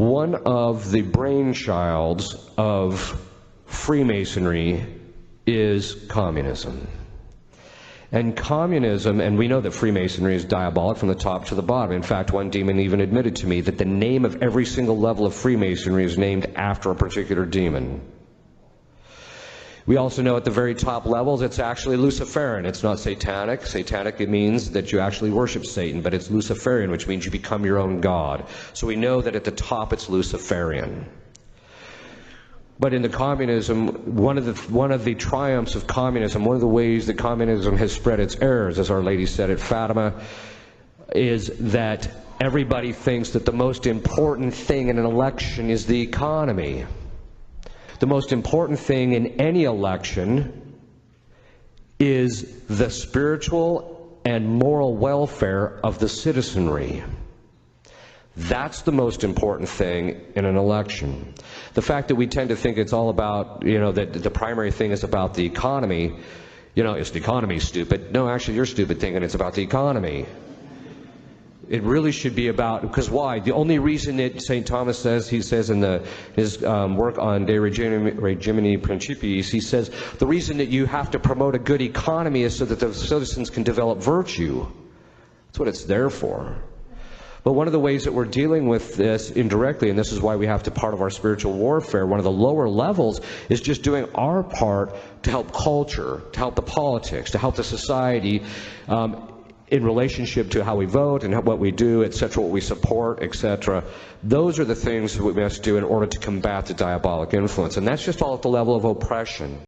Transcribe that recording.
One of the brainchilds of Freemasonry is communism. And communism, and we know that Freemasonry is diabolic from the top to the bottom. In fact, one demon even admitted to me that the name of every single level of Freemasonry is named after a particular demon. We also know at the very top levels it's actually luciferian. It's not satanic. Satanic, it means that you actually worship Satan, but it's luciferian, which means you become your own god. So we know that at the top it's luciferian. But in the communism, one of the triumphs of communism, one of the ways that communism has spread its errors, as Our Lady said at Fatima, is that everybody thinks that the most important thing in an election is the economy. The most important thing in any election is the spiritual and moral welfare of the citizenry. That's the most important thing in an election. The fact that we tend to think it's all about, that the primary thing is about the economy, is the economy stupid? No, actually you're stupid thinking it's about the economy. It really should be about, because why? The only reason that St. Thomas says, he says in his work on De Regimini Principiis, he says, the reason that you have to promote a good economy is so that the citizens can develop virtue. That's what it's there for. But one of the ways that we're dealing with this indirectly, and this is why we have to part of our spiritual warfare, one of the lower levels is just doing our part to help culture, to help the politics, to help the society, in relationship to how we vote and what we do, etc., what we support, etc. Those are the things that we must do in order to combat the diabolic influence. And that's just all at the level of oppression.